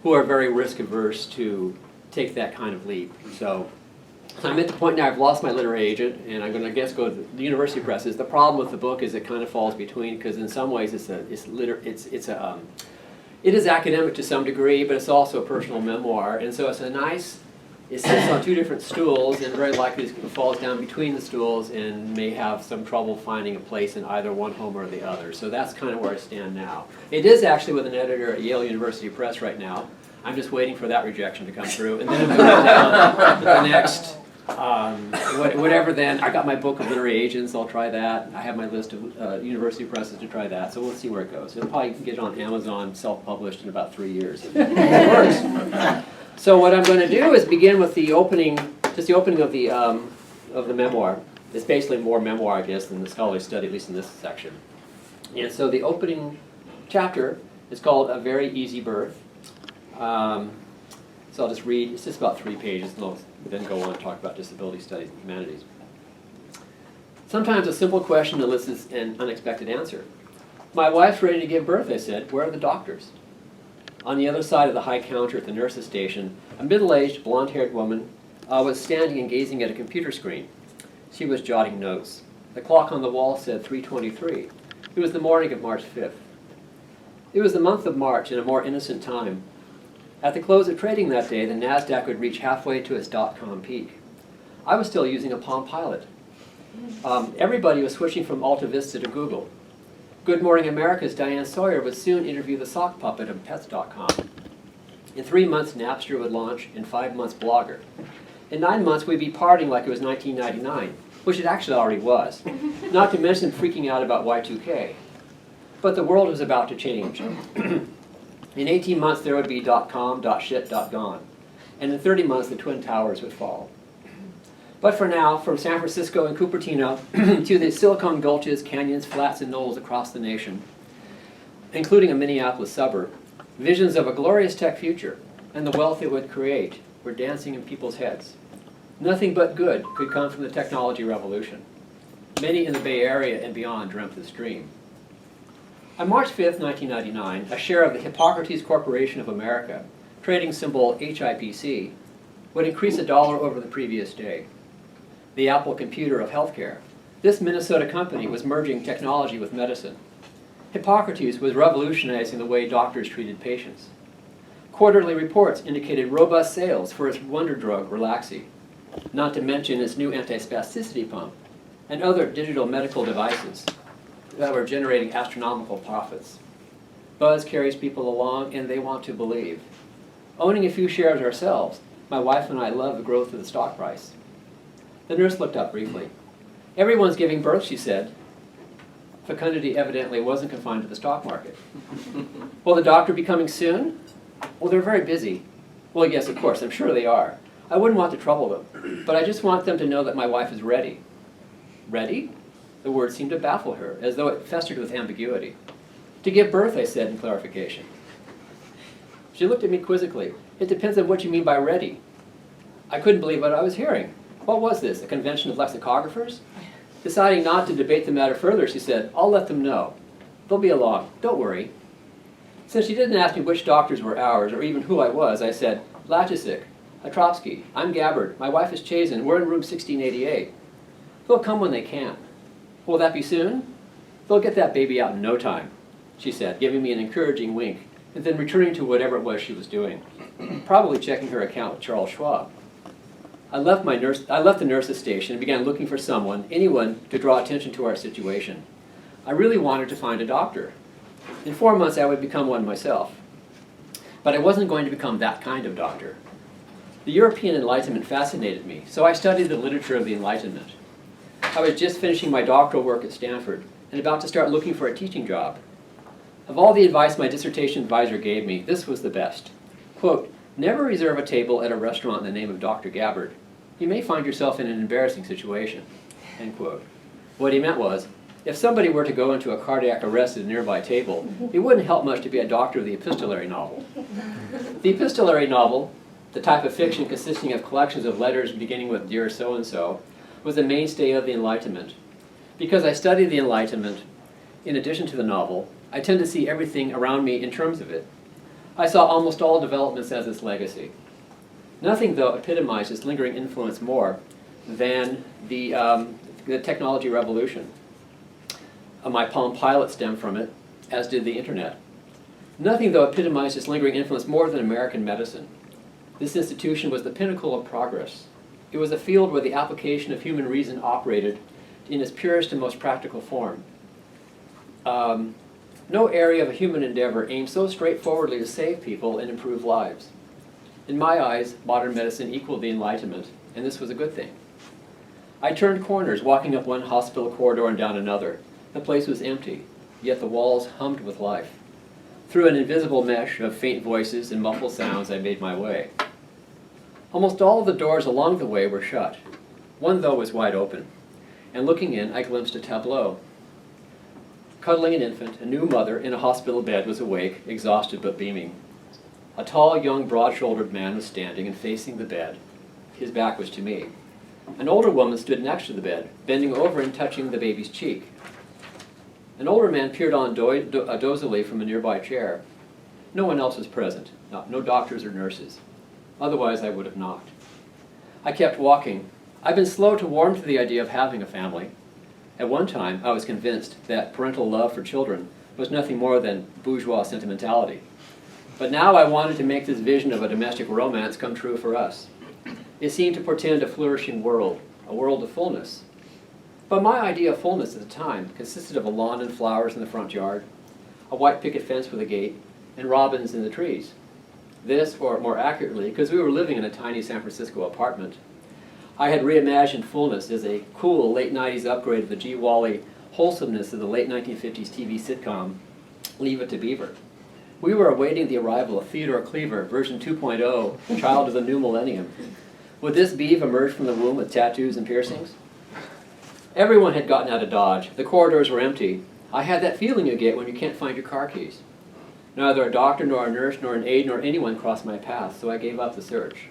who are very risk averse to take that kind of leap. So I'm at the point now I've lost my literary agent, and I'm going to guess go to the university presses. The problem with the book is it kind of falls between, because in some ways it is academic to some degree, but it's also a personal memoir, and so it sits on two different stools, and very likely it falls down between the stools and may have some trouble finding a place in either one home or the other. So that's kind of where I stand now. It is actually with an editor at Yale University Press right now. I'm just waiting for that rejection to come through, and then it goes down to the next, whatever then. I got my book of literary agents, I'll try that. I have my list of university presses to try that, so we'll see where it goes. It'll probably get on Amazon, self-published in about 3 years. It works. So what I'm going to do is begin with the opening, just the opening of the memoir. It's basically more memoir, I guess, than the scholarly study, at least in this section. And so the opening chapter is called A Very Easy Birth. So I'll just read, it's just about 3 pages, and I'll then go on to talk about disability studies and humanities. Sometimes a simple question elicits an unexpected answer. My wife's ready to give birth, I said. Where are the doctors? On the other side of the high counter at the nurse's station, a middle-aged, blonde-haired woman was standing and gazing at a computer screen. She was jotting notes. The clock on the wall said 3:23. It was the morning of March 5th. It was the month of March in a more innocent time. At the close of trading that day, the NASDAQ would reach halfway to its dot-com peak. I was still using a Palm Pilot. Everybody was switching from Alta Vista to Google. Good Morning America's Diane Sawyer would soon interview the sock puppet of Pets.com. In 3 months, Napster would launch. In 5 months, Blogger. In 9 months, we'd be partying like it was 1999, which it actually already was, not to mention freaking out about Y2K. But the world was about to change. In 18 months, there would be .com, .shit, .gone. And in 30 months, the Twin Towers would fall. But for now, from San Francisco and Cupertino to the Silicon Gulches, canyons, flats, and knolls across the nation, including a Minneapolis suburb, visions of a glorious tech future and the wealth it would create were dancing in people's heads. Nothing but good could come from the technology revolution. Many in the Bay Area and beyond dreamt this dream. On March 5th, 1999, a share of the Hippocrates Corporation of America, trading symbol HIPC, would increase $1 over the previous day. The Apple computer of healthcare. This Minnesota company was merging technology with medicine. Hippocrates was revolutionizing the way doctors treated patients. Quarterly reports indicated robust sales for its wonder drug, Relaxi, not to mention its new antispasticity pump and other digital medical devices that were generating astronomical profits. Buzz carries people along, and they want to believe. Owning a few shares ourselves, my wife and I love the growth of the stock price. The nurse looked up briefly. Everyone's giving birth, she said. Fecundity evidently wasn't confined to the stock market. Will the doctor be coming soon? Well, they're very busy. Well, yes, of course, I'm sure they are. I wouldn't want to trouble them, but I just want them to know that my wife is ready. Ready? The word seemed to baffle her, as though it festered with ambiguity. To give birth, I said in clarification. She looked at me quizzically. It depends on what you mean by ready. I couldn't believe what I was hearing. What was this, a convention of lexicographers? Deciding not to debate the matter further, she said, I'll let them know. They'll be along. Don't worry. Since she didn't ask me which doctors were ours, or even who I was, I said, Lachesik, Atropsky, I'm Gabbard, my wife is Chazen, we're in room 1688. They'll come when they can. Will that be soon? They'll get that baby out in no time, she said, giving me an encouraging wink, and then returning to whatever it was she was doing, probably checking her account with Charles Schwab. I left the nurse's station and began looking for anyone to draw attention to our situation. I really wanted to find a doctor. In 4 months, I would become one myself. But I wasn't going to become that kind of doctor. The European Enlightenment fascinated me, so I studied the literature of the Enlightenment. I was just finishing my doctoral work at Stanford and about to start looking for a teaching job. Of all the advice my dissertation advisor gave me, this was the best. Quote, never reserve a table at a restaurant in the name of Dr. Gabbard. You may find yourself in an embarrassing situation, end quote. What he meant was, if somebody were to go into a cardiac arrest at a nearby table, it wouldn't help much to be a doctor of the epistolary novel. The epistolary novel, the type of fiction consisting of collections of letters beginning with Dear So-and-so, was the mainstay of the Enlightenment. Because I studied the Enlightenment, in addition to the novel, I tend to see everything around me in terms of it. I saw almost all developments as its legacy. Nothing, though, epitomized its lingering influence more than the technology revolution. My Palm Pilot stemmed from it, as did the internet. Nothing, though, epitomized its lingering influence more than American medicine. This institution was the pinnacle of progress. It was a field where the application of human reason operated in its purest and most practical form. No area of a human endeavor aimed so straightforwardly to save people and improve lives. In my eyes, modern medicine equaled the Enlightenment, and this was a good thing. I turned corners, walking up one hospital corridor and down another. The place was empty, yet the walls hummed with life. Through an invisible mesh of faint voices and muffled sounds, I made my way. Almost all of the doors along the way were shut. One, though, was wide open, and looking in, I glimpsed a tableau. Cuddling an infant, a new mother in a hospital bed was awake, exhausted but beaming. A tall, young, broad-shouldered man was standing and facing the bed. His back was to me. An older woman stood next to the bed, bending over and touching the baby's cheek. An older man peered on dozily from a nearby chair. No one else was present, no doctors or nurses. Otherwise, I would have knocked. I kept walking. I've been slow to warm to the idea of having a family. At one time, I was convinced that parental love for children was nothing more than bourgeois sentimentality. But now I wanted to make this vision of a domestic romance come true for us. It seemed to portend a flourishing world, a world of fullness. But my idea of fullness at the time consisted of a lawn and flowers in the front yard, a white picket fence with a gate, and robins in the trees. This, or more accurately, because we were living in a tiny San Francisco apartment, I had reimagined fullness as a cool late 90s upgrade of the G. Wally wholesomeness of the late 1950s TV sitcom, Leave It to Beaver. We were awaiting the arrival of Theodore Cleaver, version 2.0, child of the new millennium. Would this beef emerge from the womb with tattoos and piercings? Everyone had gotten out of Dodge. The corridors were empty. I had that feeling you get when you can't find your car keys. Neither a doctor, nor a nurse, nor an aide, nor anyone crossed my path, so I gave up the search.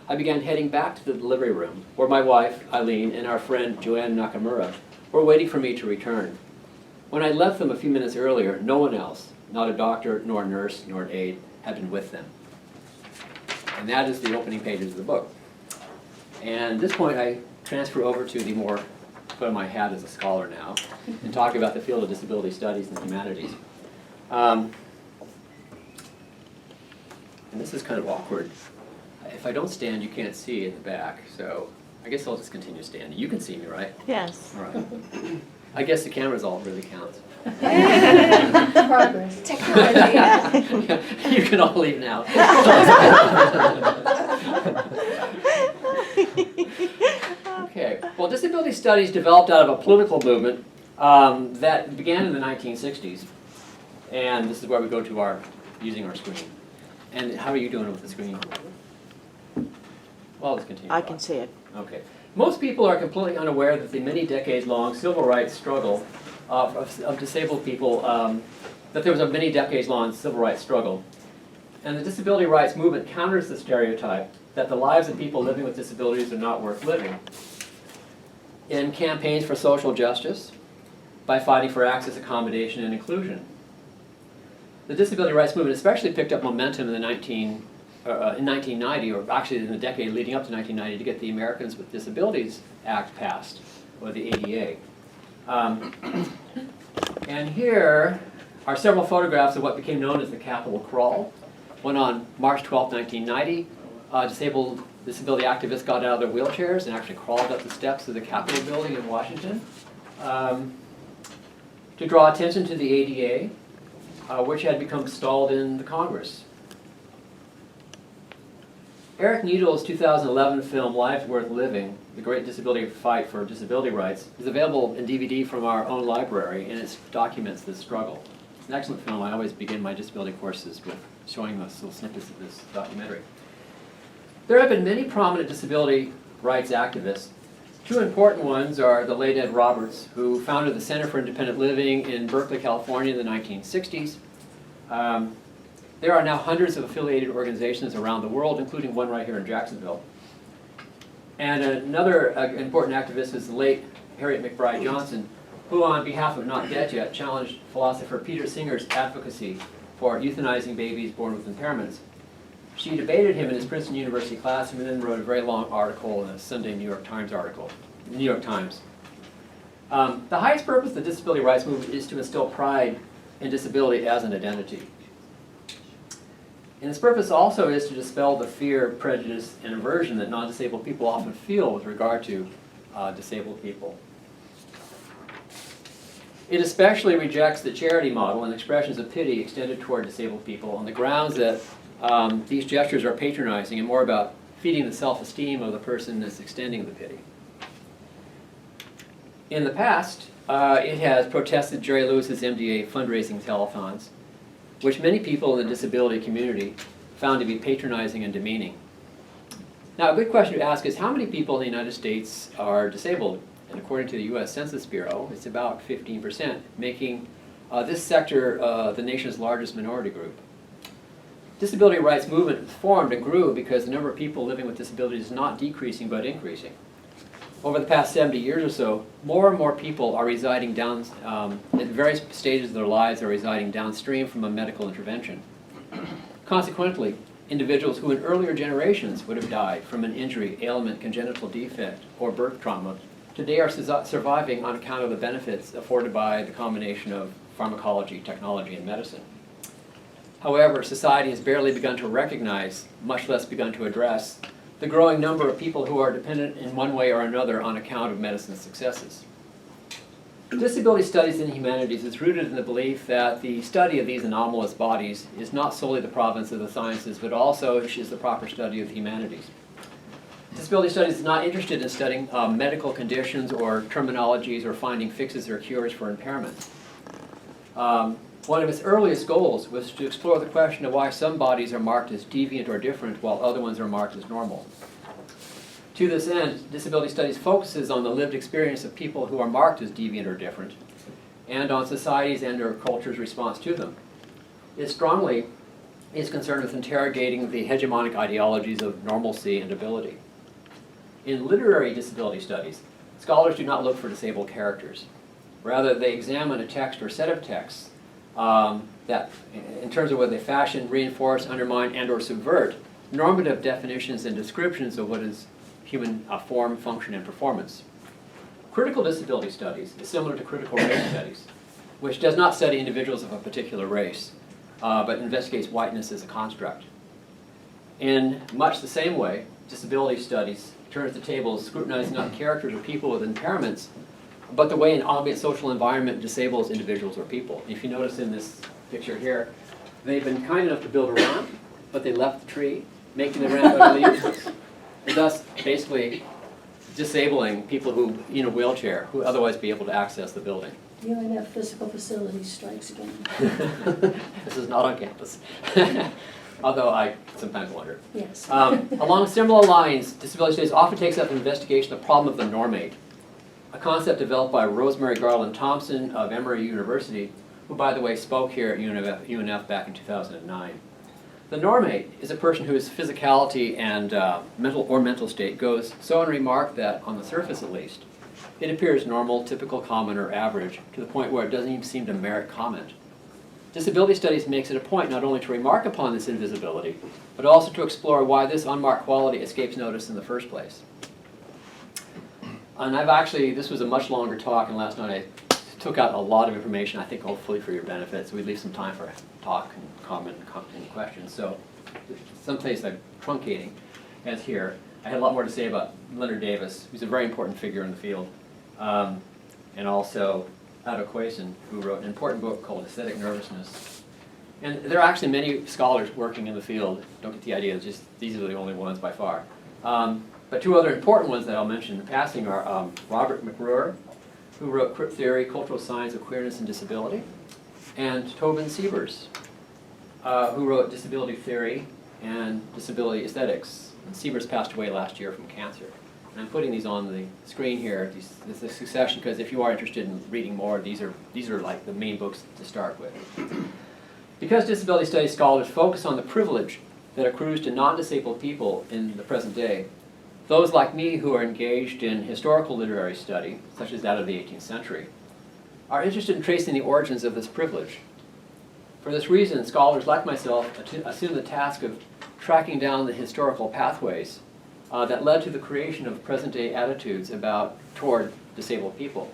I began heading back to the delivery room, where my wife, Eileen, and our friend, Joanne Nakamura, were waiting for me to return. When I left them a few minutes earlier, no one else, not a doctor, nor a nurse, nor an aide, had been with them. And that is the opening pages of the book. And at this point, I transfer over to the more, put on my hat as a scholar now, and talk about the field of disability studies and humanities. And this is kind of awkward. If I don't stand, you can't see in the back, so I guess I'll just continue standing. You can see me, right? Yes. All right. I guess the camera's all that really counts. Progress. Technology. Yeah, you can all leave now. Okay. Well, disability studies developed out of a political movement that began in the 1960s. And this is where we go to using our screen. And how are you doing with the screen? Well, let's continue. I can see it. Okay. Most people are completely unaware that the many decades-long civil rights struggle of disabled people, that there was a many decades-long civil rights struggle. And the disability rights movement counters the stereotype that the lives of people living with disabilities are not worth living. In campaigns for social justice, by fighting for access, accommodation, and inclusion. The disability rights movement especially picked up momentum in 1990, or actually in the decade leading up to 1990, to get the Americans with Disabilities Act passed, or the ADA. And here are several photographs of what became known as the Capitol Crawl. One on March 12, 1990, disabled disability activists got out of their wheelchairs and actually crawled up the steps of the Capitol building in Washington to draw attention to the ADA, which had become stalled in the Congress. Eric Needle's 2011 film, Lives Worth Living, The Great Disability Fight for Disability Rights, is available in DVD from our own library, and it documents this struggle. It's an excellent film. I always begin my disability courses with showing us little snippets of this documentary. There have been many prominent disability rights activists. Two important ones are the late Ed Roberts, who founded the Center for Independent Living in Berkeley, California in the 1960s. There are now hundreds of affiliated organizations around the world, including one right here in Jacksonville. And another important activist is the late Harriet McBride Johnson, who on behalf of Not Dead Yet challenged philosopher Peter Singer's advocacy for euthanizing babies born with impairments. She debated him in his Princeton University classroom and then wrote a very long article in a Sunday New York Times article. New York Times. The highest purpose of the disability rights movement is to instill pride in disability as an identity. And its purpose also is to dispel the fear, prejudice, and aversion that non-disabled people often feel with regard to disabled people. It especially rejects the charity model and expressions of pity extended toward disabled people on the grounds that these gestures are patronizing and more about feeding the self-esteem of the person that's extending the pity. In the past, it has protested Jerry Lewis's MDA fundraising telethons, which many people in the disability community found to be patronizing and demeaning. Now, a good question to ask is how many people in the United States are disabled? And according to the US Census Bureau, it's about 15%, making this sector the nation's largest minority group. Disability rights movement formed and grew because the number of people living with disabilities is not decreasing but increasing. Over the past 70 years or so, more and more people are residing down, at various stages of their lives are residing downstream from a medical intervention. Consequently, individuals who in earlier generations would have died from an injury, ailment, congenital defect, or birth trauma, today are surviving on account of the benefits afforded by the combination of pharmacology, technology, and medicine. However, society has barely begun to recognize, much less begun to address, the growing number of people who are dependent in one way or another on account of medicine's successes. Disability studies in the humanities is rooted in the belief that the study of these anomalous bodies is not solely the province of the sciences, but also is the proper study of the humanities. Disability studies is not interested in studying medical conditions or terminologies or finding fixes or cures for impairments. One of its earliest goals was to explore the question of why some bodies are marked as deviant or different while other ones are marked as normal. To this end, disability studies focuses on the lived experience of people who are marked as deviant or different and on society's and or culture's response to them. It strongly is concerned with interrogating the hegemonic ideologies of normalcy and ability. In literary disability studies, scholars do not look for disabled characters. Rather, they examine a text or set of texts that, in terms of whether they fashion, reinforce, undermine, and or subvert normative definitions and descriptions of what is human form, function, and performance. Critical disability studies is similar to critical race studies, which does not study individuals of a particular race, but investigates whiteness as a construct. In much the same way, disability studies turns the tables scrutinizing not characters or people with impairments, but the way an ambient social environment disables individuals or people. If you notice in this picture here, they've been kind enough to build a ramp, but they left the tree, making the ramp utterly useless, and thus basically disabling people who in a wheelchair who otherwise be able to access the building. UNF physical facilities strikes again. This is not on campus. Although I sometimes wonder. Yes. Along similar lines, disability studies often takes up an investigation of the problem of the normate, a concept developed by Rosemary Garland Thompson of Emory University, who, by the way, spoke here at UNF back in 2009. The normate is a person whose physicality and mental state goes so unremarked that, on the surface at least, it appears normal, typical, common, or average, to the point where it doesn't even seem to merit comment. Disability studies makes it a point not only to remark upon this invisibility, but also to explore why this unmarked quality escapes notice in the first place. And this was a much longer talk, and last night I took out a lot of information, I think hopefully for your benefit, so we'd leave some time for talk and comment and questions. So someplace I'm truncating, as here. I had a lot more to say about Leonard Davis, who's a very important figure in the field, and also Otto Quayson, who wrote an important book called Aesthetic Nervousness. And there are actually many scholars working in the field. Don't get the idea, just these are the only ones by far. But two other important ones that I'll mention in passing are Robert McRuer, who wrote Crip Theory, Cultural Signs of Queerness and Disability, and Tobin Siebers, who wrote Disability Theory and Disability Aesthetics. And Siebers passed away last year from cancer. And I'm putting these on the screen here, this is succession, because if you are interested in reading more, these are like the main books to start with. Because disability studies scholars focus on the privilege that accrues to non-disabled people in the present day, those like me who are engaged in historical literary study, such as that of the 18th century, are interested in tracing the origins of this privilege. For this reason, scholars like myself assume the task of tracking down the historical pathways that led to the creation of present-day attitudes toward disabled people.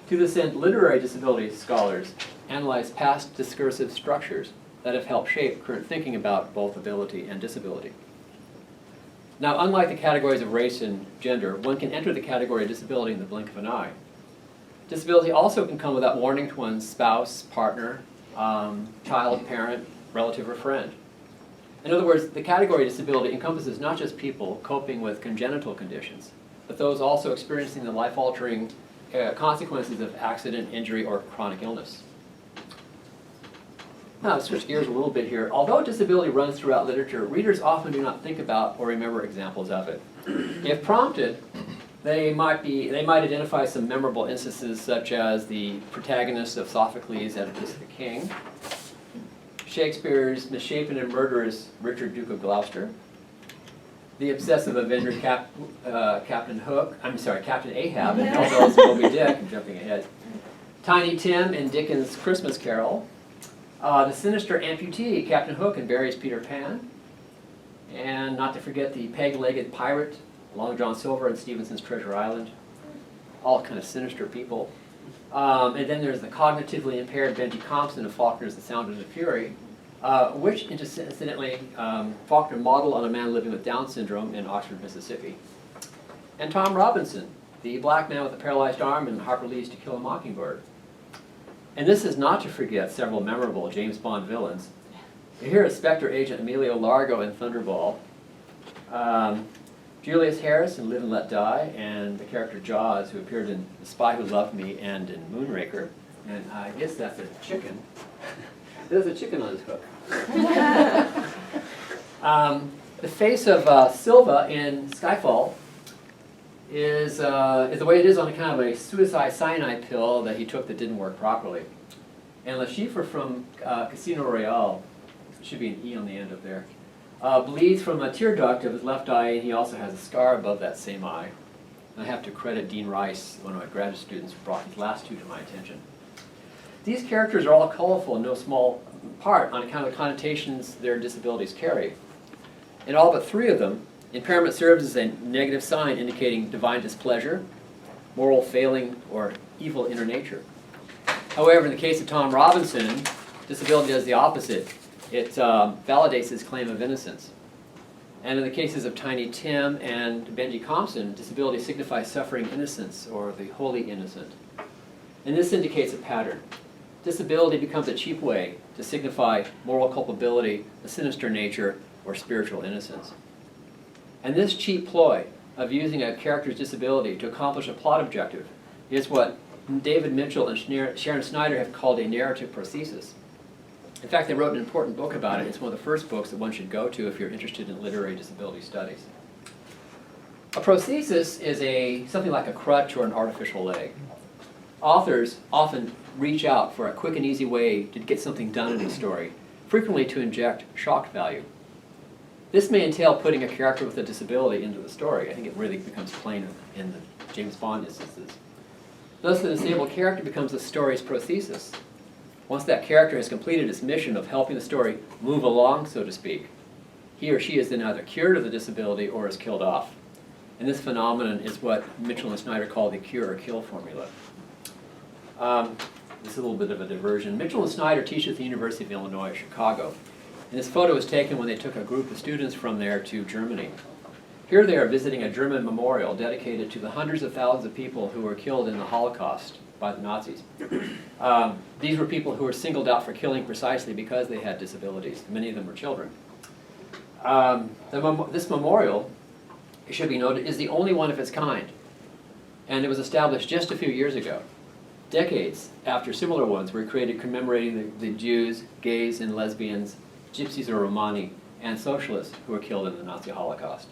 To this end, literary disability scholars analyze past discursive structures that have helped shape current thinking about both ability and disability. Now, unlike the categories of race and gender, one can enter the category of disability in the blink of an eye. Disability also can come without warning to one's spouse, partner, child, parent, relative, or friend. In other words, the category of disability encompasses not just people coping with congenital conditions, but those also experiencing the life-altering consequences of accident, injury, or chronic illness. Now, let's switch gears a little bit here. Although disability runs throughout literature, readers often do not think about or remember examples of it. If prompted, they might identify some memorable instances, such as the protagonist of Sophocles' Oedipus the King, Shakespeare's misshapen and murderous Richard, Duke of Gloucester, the obsessive avenger Captain Ahab in Melville's Moby Dick, I'm jumping ahead, Tiny Tim in Dickens' Christmas Carol, the sinister amputee Captain Hook in Barrie's Peter Pan, and not to forget the peg-legged pirate Long John Silver in Stevenson's Treasure Island. All kind of sinister people. And then there's the cognitively impaired Benji Compson of Faulkner's The Sound of the Fury, which incidentally Faulkner modeled on a man living with Down syndrome in Oxford, Mississippi. And Tom Robinson, the black man with a paralyzed arm in Harper Lee's To Kill a Mockingbird. And this is not to forget several memorable James Bond villains. Here is Spectre agent Emilio Largo in Thunderball, Julius Harris in Live and Let Die, and the character Jaws, who appeared in The Spy Who Loved Me and in Moonraker. And I guess that's a chicken. There's a chicken on his hook. The face of Silva in Skyfall is the way it is on a kind of a suicide cyanide pill that he took that didn't work properly. And Le Chiffre from Casino Royale, should be an E on the end of there, bleeds from a tear duct of his left eye, and he also has a scar above that same eye. And I have to credit Dean Rice, one of my graduate students, who brought these last two to my attention. These characters are all colorful in no small part on account of the connotations their disabilities carry. In all but three of them, impairment serves as a negative sign indicating divine displeasure, moral failing, or evil inner nature. However, in the case of Tom Robinson, disability does the opposite. It validates his claim of innocence. And in the cases of Tiny Tim and Benji Compson, disability signifies suffering innocence, or the wholly innocent. And this indicates a pattern. Disability becomes a cheap way to signify moral culpability, a sinister nature, or spiritual innocence. And this cheap ploy of using a character's disability to accomplish a plot objective is what David Mitchell and Sharon Snyder have called a narrative prosthesis. In fact, they wrote an important book about it. It's one of the first books that one should go to if you're interested in literary disability studies. A prosthesis is something like a crutch or an artificial leg. Authors often reach out for a quick and easy way to get something done in a story, frequently to inject shock value. This may entail putting a character with a disability into the story. I think it really becomes plain in the James Bond instances. Thus, the disabled character becomes the story's prosthesis. Once that character has completed its mission of helping the story move along, so to speak, he or she is then either cured of the disability or is killed off. And this phenomenon is what Mitchell and Snyder call the cure or kill formula. This is a little bit of a diversion. Mitchell and Snyder teach at the University of Illinois at Chicago. And this photo was taken when they took a group of students from there to Germany. Here they are visiting a German memorial dedicated to the hundreds of thousands of people who were killed in the Holocaust by the Nazis. These were people who were singled out for killing precisely because they had disabilities. Many of them were children. This memorial, it should be noted, is the only one of its kind. And it was established just a few years ago, decades after similar ones were created commemorating the Jews, gays, and lesbians, gypsies or Romani, and socialists who were killed in the Nazi Holocaust.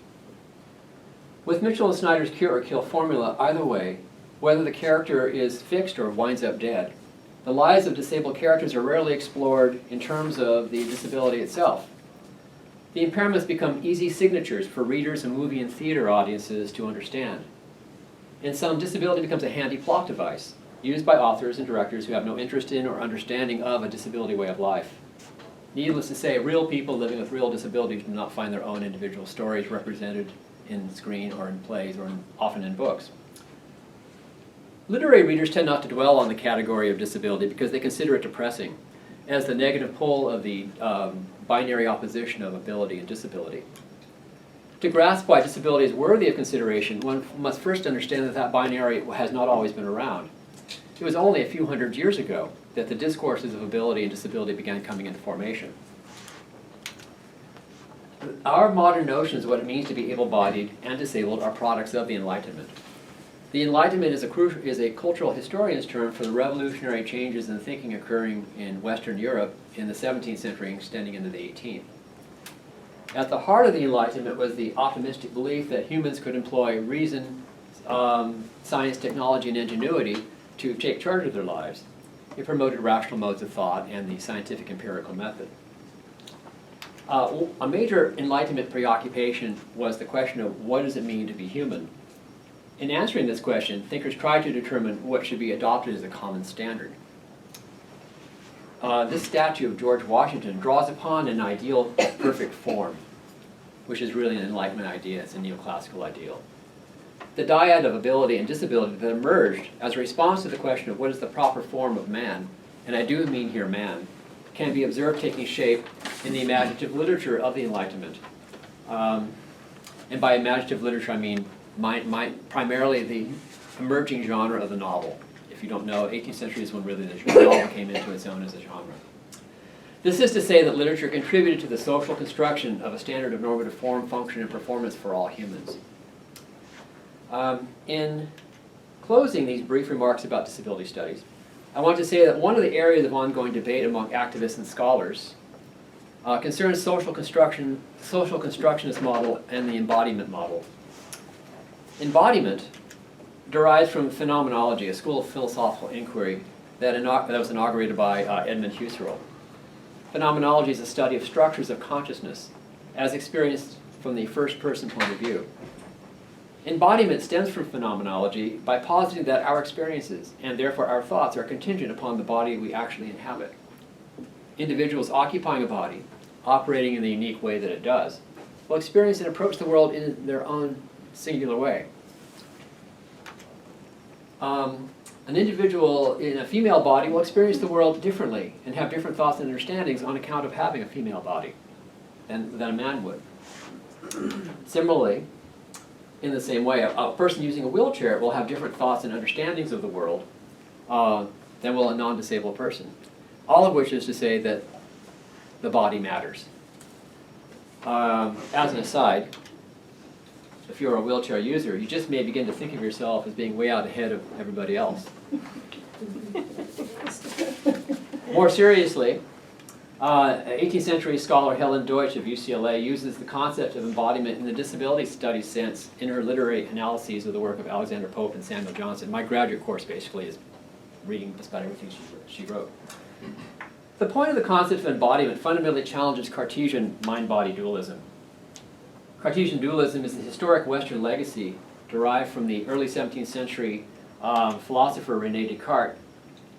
With Mitchell and Snyder's cure or kill formula, either way, whether the character is fixed or winds up dead, the lives of disabled characters are rarely explored in terms of the disability itself. The impairments become easy signatures for readers and movie and theater audiences to understand. In some, disability becomes a handy plot device, used by authors and directors who have no interest in or understanding of a disability way of life. Needless to say, real people living with real disabilities do not find their own individual stories represented in screen or in plays or often in books. Literary readers tend not to dwell on the category of disability because they consider it depressing, as the negative pole of the binary opposition of ability and disability. To grasp why disability is worthy of consideration, one must first understand that that binary has not always been around. It was only a few hundred years ago that the discourses of ability and disability began coming into formation. Our modern notions of what it means to be able-bodied and disabled are products of the Enlightenment. The Enlightenment is a cultural historian's term for the revolutionary changes in thinking occurring in Western Europe in the 17th century and extending into the 18th. At the heart of the Enlightenment was the optimistic belief that humans could employ reason, science, technology, and ingenuity to take charge of their lives. It promoted rational modes of thought and the scientific empirical method. A major Enlightenment preoccupation was the question of what does it mean to be human? In answering this question, thinkers tried to determine what should be adopted as a common standard. This statue of George Washington draws upon an ideal perfect form, which is really an Enlightenment idea. It's a neoclassical ideal. The dyad of ability and disability that emerged as a response to the question of what is the proper form of man, and I do mean here man, can be observed taking shape in the imaginative literature of the Enlightenment. And by imaginative literature, I mean primarily the emerging genre of the novel. If you don't know, 18th century is when really the novel came into its own as a genre. This is to say that literature contributed to the social construction of a standard of normative form, function, and performance for all humans. In closing these brief remarks about disability studies, I want to say that one of the areas of ongoing debate among activists and scholars concerns social constructionist model and the embodiment model. Embodiment derives from phenomenology, a school of philosophical inquiry that was inaugurated by Edmund Husserl. Phenomenology is a study of structures of consciousness as experienced from the first-person point of view. Embodiment stems from phenomenology by positing that our experiences, and therefore our thoughts, are contingent upon the body we actually inhabit. Individuals occupying a body, operating in the unique way that it does, will experience and approach the world in their own singular way. An individual in a female body will experience the world differently and have different thoughts and understandings on account of having a female body than a man would. Similarly, in the same way, a person using a wheelchair will have different thoughts and understandings of the world than will a non-disabled person. All of which is to say that the body matters. As an aside, if you're a wheelchair user, you just may begin to think of yourself as being way out ahead of everybody else. More seriously, 18th century scholar Helen Deutsch of UCLA uses the concept of embodiment in the disability studies sense in her literary analyses of the work of Alexander Pope and Samuel Johnson. My graduate course basically is reading just about everything she wrote. The point of the concept of embodiment fundamentally challenges Cartesian mind-body dualism. Cartesian dualism is the historic Western legacy derived from the early 17th century philosopher René Descartes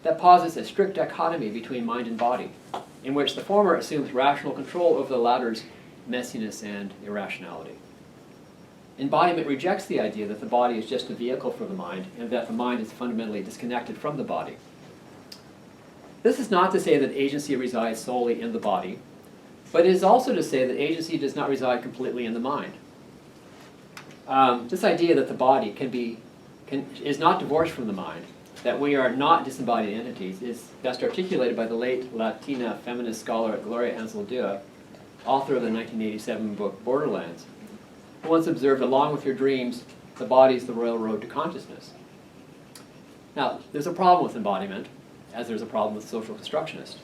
that posits a strict dichotomy between mind and body, in which the former assumes rational control over the latter's messiness and irrationality. Embodiment rejects the idea that the body is just a vehicle for the mind and that the mind is fundamentally disconnected from the body. This is not to say that agency resides solely in the body, but it is also to say that agency does not reside completely in the mind. This idea that the body is not divorced from the mind, that we are not disembodied entities, is best articulated by the late Latina feminist scholar Gloria Anzaldúa, author of the 1987 book Borderlands, who once observed, along with your dreams, the body is the royal road to consciousness. Now, there's a problem with embodiment, as there's a problem with social constructionists.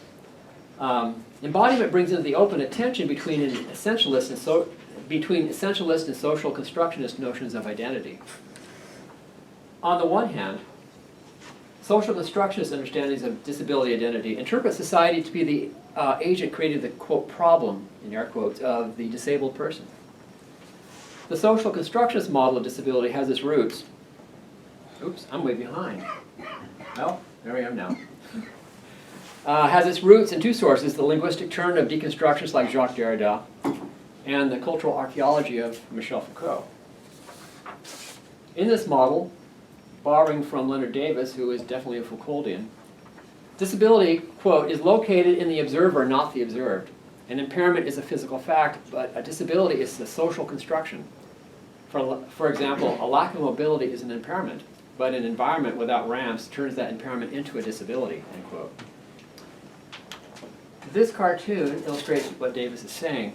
Embodiment brings into the open a tension between essentialist and social constructionist notions of identity. On the one hand, social constructionist understandings of disability identity interpret society to be the agent creating the, quote, problem, in air quotes, of the disabled person. The social constructionist model of disability has its roots. Oops, I'm way behind. Well, there I am now. Has its roots in two sources, the linguistic turn of deconstructionists like Jacques Derrida and the cultural archaeology of Michel Foucault. In this model, borrowing from Leonard Davis, who is definitely a Foucauldian, disability, quote, is located in the observer, not the observed. An impairment is a physical fact, but a disability is a social construction. For example, a lack of mobility is an impairment, but an environment without ramps turns that impairment into a disability, end quote. This cartoon illustrates what Davis is saying.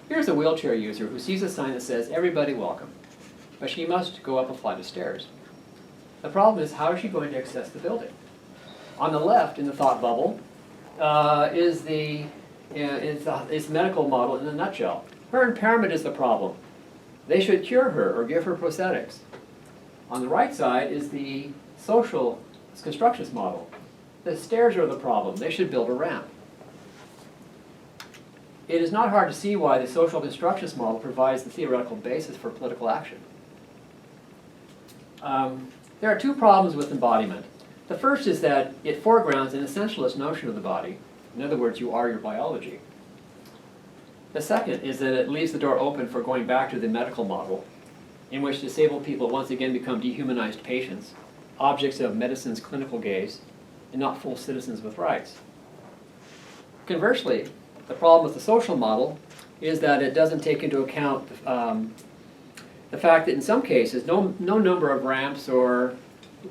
Here's a wheelchair user who sees a sign that says, "Everybody welcome," but she must go up a flight of stairs. The problem is, how is she going to access the building? On the left, in the thought bubble, is the medical model in a nutshell. Her impairment is the problem. They should cure her or give her prosthetics. On the right side is the social constructionist model. The stairs are the problem. They should build a ramp. It is not hard to see why the social constructionist model provides the theoretical basis for political action. There are two problems with embodiment. The first is that it foregrounds an essentialist notion of the body. In other words, you are your biology. The second is that it leaves the door open for going back to the medical model, in which disabled people once again become dehumanized patients, objects of medicine's clinical gaze, and not full citizens with rights. Conversely, the problem with the social model is that it doesn't take into account the fact that in some cases, no number of ramps or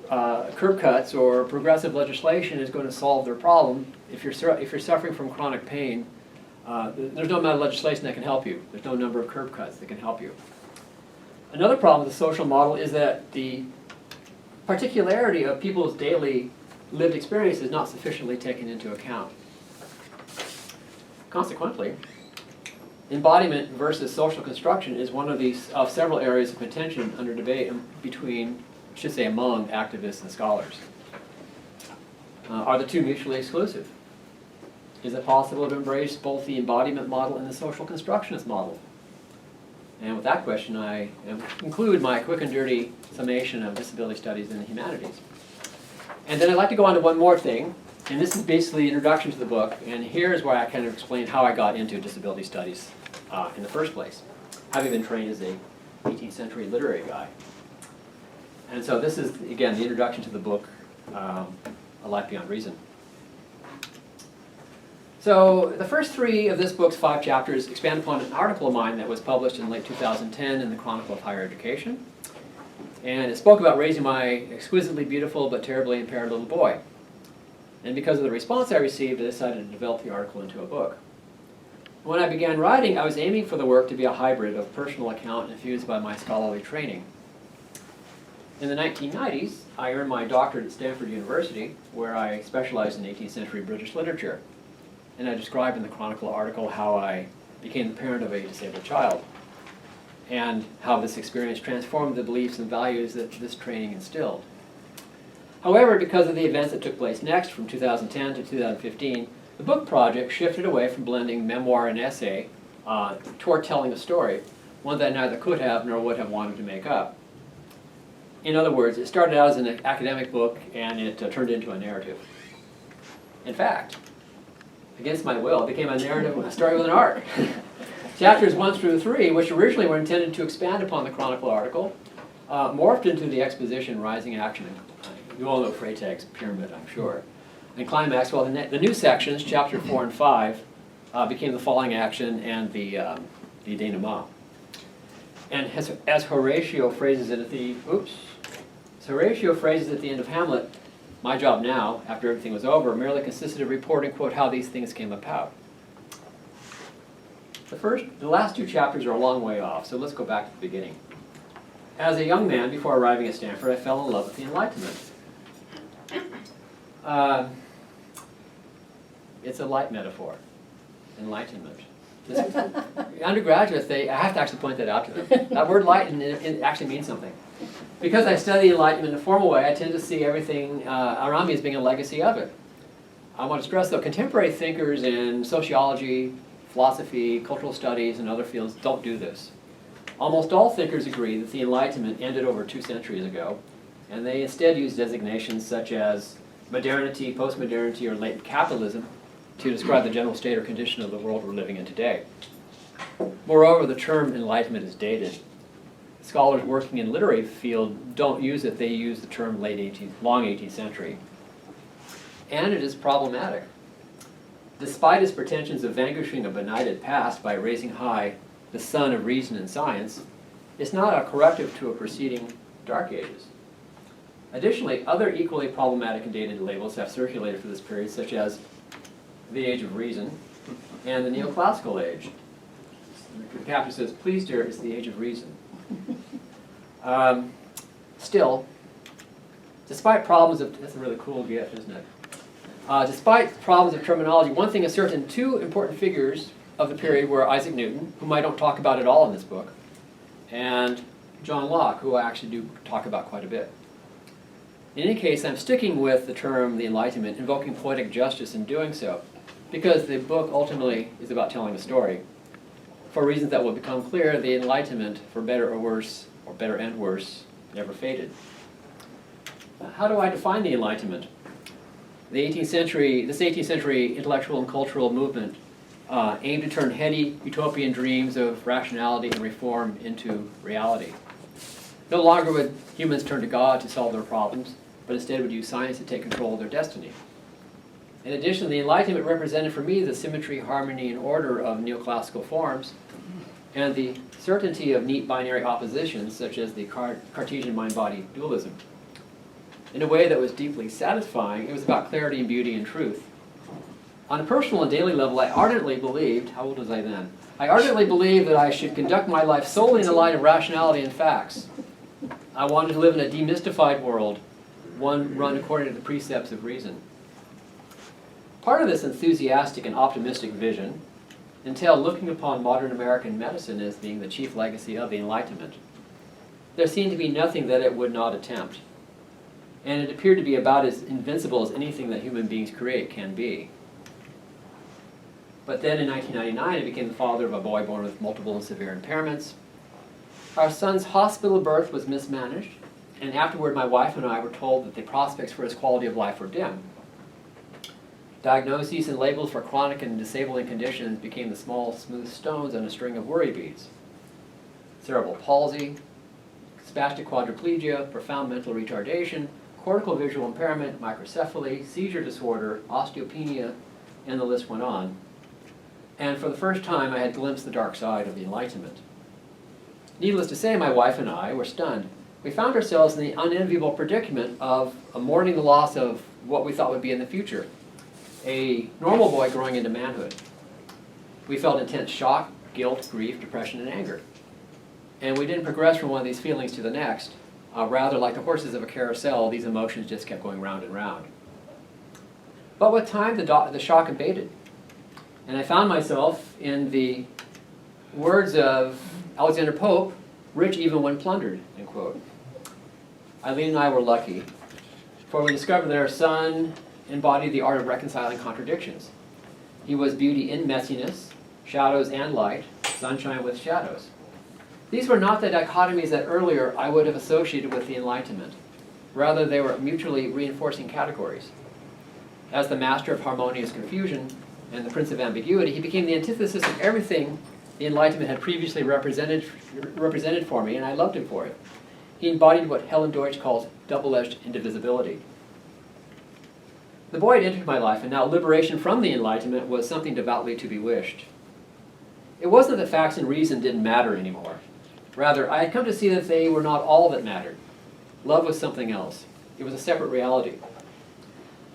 curb cuts or progressive legislation is going to solve their problem. If you're suffering from chronic pain, there's no amount of legislation that can help you. There's no number of curb cuts that can help you. Another problem with the social model is that the particularity of people's daily lived experience is not sufficiently taken into account. Consequently, embodiment versus social construction is one of several areas of contention under debate between, I should say, among activists and scholars. Are the two mutually exclusive? Is it possible to embrace both the embodiment model and the social constructionist model? And with that question, I conclude my quick and dirty summation of disability studies in the humanities. And then I'd like to go on to one more thing, and this is basically the introduction to the book, and here's where I kind of explain how I got into disability studies in the first place, having been trained as a 18th-century literary guy. And so this is, again, the introduction to the book, A Life Beyond Reason. So the first three of this book's 5 chapters expand upon an article of mine that was published in late 2010 in the Chronicle of Higher Education. And it spoke about raising my exquisitely beautiful but terribly impaired little boy. And because of the response I received, I decided to develop the article into a book. When I began writing, I was aiming for the work to be a hybrid of personal account infused by my scholarly training. In the 1990s, I earned my doctorate at Stanford University, where I specialized in 18th century British literature. And I described in the Chronicle article how I became the parent of a disabled child, and how this experience transformed the beliefs and values that this training instilled. However, because of the events that took place next, from 2010 to 2015, the book project shifted away from blending memoir and essay toward telling a story, one that I neither could have nor would have wanted to make up. In other words, it started out as an academic book, and it turned into a narrative. In fact, against my will, it became a narrative, a story with an arc. Chapters 1 through 3, which originally were intended to expand upon the Chronicle article, morphed into the exposition, rising action. You all know Freytag's pyramid, I'm sure. And climax, well, the new sections, chapter 4 and 5, became the falling action and the denouement. And as Horatio phrases it at the, Horatio phrases at the end of Hamlet, my job now, after everything was over, merely consisted of reporting, quote, how these things came about. The last 2 chapters are a long way off, so let's go back to the beginning. As a young man, before arriving at Stanford, I fell in love with the Enlightenment. It's a light metaphor, enlightenment. Undergraduates, I have to actually point that out to them. That word lighten, it actually means something. Because I study enlightenment in a formal way, I tend to see everything around me as being a legacy of it. I want to stress, though, contemporary thinkers in sociology, philosophy, cultural studies, and other fields don't do this. Almost all thinkers agree that the Enlightenment ended over 2 centuries ago, and they instead use designations such as modernity, postmodernity, or latent capitalism to describe the general state or condition of the world we're living in today. Moreover, the term Enlightenment is dated. Scholars working in literary field don't use it, they use the term long 18th century. And it is problematic. Despite its pretensions of vanquishing a benighted past by raising high the sun of reason and science, it's not a corrective to a preceding Dark Ages. Additionally, other equally problematic and dated labels have circulated for this period, such as the Age of Reason and the Neoclassical Age. The caption says, "Please, dear, it's the Age of Reason." Still, despite problems of, that's a really cool GIF, isn't it? Despite problems of terminology, one thing is certain: two important figures of the period were Isaac Newton, whom I don't talk about at all in this book, and John Locke, who I actually do talk about quite a bit. In any case, I'm sticking with the term the Enlightenment, invoking poetic justice in doing so, because the book ultimately is about telling a story. For reasons that will become clear, the Enlightenment, for better or worse, or better and worse, never faded. How do I define the Enlightenment? This 18th century intellectual and cultural movement aimed to turn heady, utopian dreams of rationality and reform into reality. No longer would humans turn to God to solve their problems, but instead would use science to take control of their destiny. In addition, the Enlightenment represented for me the symmetry, harmony, and order of neoclassical forms, and the certainty of neat binary oppositions, such as the Cartesian mind-body dualism. In a way that was deeply satisfying, it was about clarity and beauty and truth. On a personal and daily level, I ardently believed, how old was I then? I ardently believed that I should conduct my life solely in the light of rationality and facts. I wanted to live in a demystified world, one run according to the precepts of reason. Part of this enthusiastic and optimistic vision entailed looking upon modern American medicine as being the chief legacy of the Enlightenment. There seemed to be nothing that it would not attempt, and it appeared to be about as invincible as anything that human beings create can be. But then in 1999, I became the father of a boy born with multiple and severe impairments. Our son's hospital birth was mismanaged, and afterward my wife and I were told that the prospects for his quality of life were dim. Diagnoses and labels for chronic and disabling conditions became the small, smooth stones on a string of worry beads. Cerebral palsy, spastic quadriplegia, profound mental retardation, cortical visual impairment, microcephaly, seizure disorder, osteopenia, and the list went on. And for the first time, I had glimpsed the dark side of the Enlightenment. Needless to say, my wife and I were stunned. We found ourselves in the unenviable predicament of mourning the loss of what we thought would be in the future, a normal boy growing into manhood. We felt intense shock, guilt, grief, depression, and anger. And we didn't progress from one of these feelings to the next. Rather, like the horses of a carousel, these emotions just kept going round and round. But with time, the shock abated. And I found myself in the words of Alexander Pope, rich even when plundered, end quote. Eileen and I were lucky, for we discovered that our son embodied the art of reconciling contradictions. He was beauty in messiness, shadows and light, sunshine with shadows. These were not the dichotomies that earlier I would have associated with the Enlightenment. Rather, they were mutually reinforcing categories. As the master of harmonious confusion and the prince of ambiguity, he became the antithesis of everything the Enlightenment had previously represented for me, and I loved him for it. He embodied what Helen Deutsch calls double-edged indivisibility. The boy had entered my life, and now liberation from the Enlightenment was something devoutly to be wished. It wasn't that facts and reason didn't matter anymore. Rather, I had come to see that they were not all that mattered. Love was something else. It was a separate reality.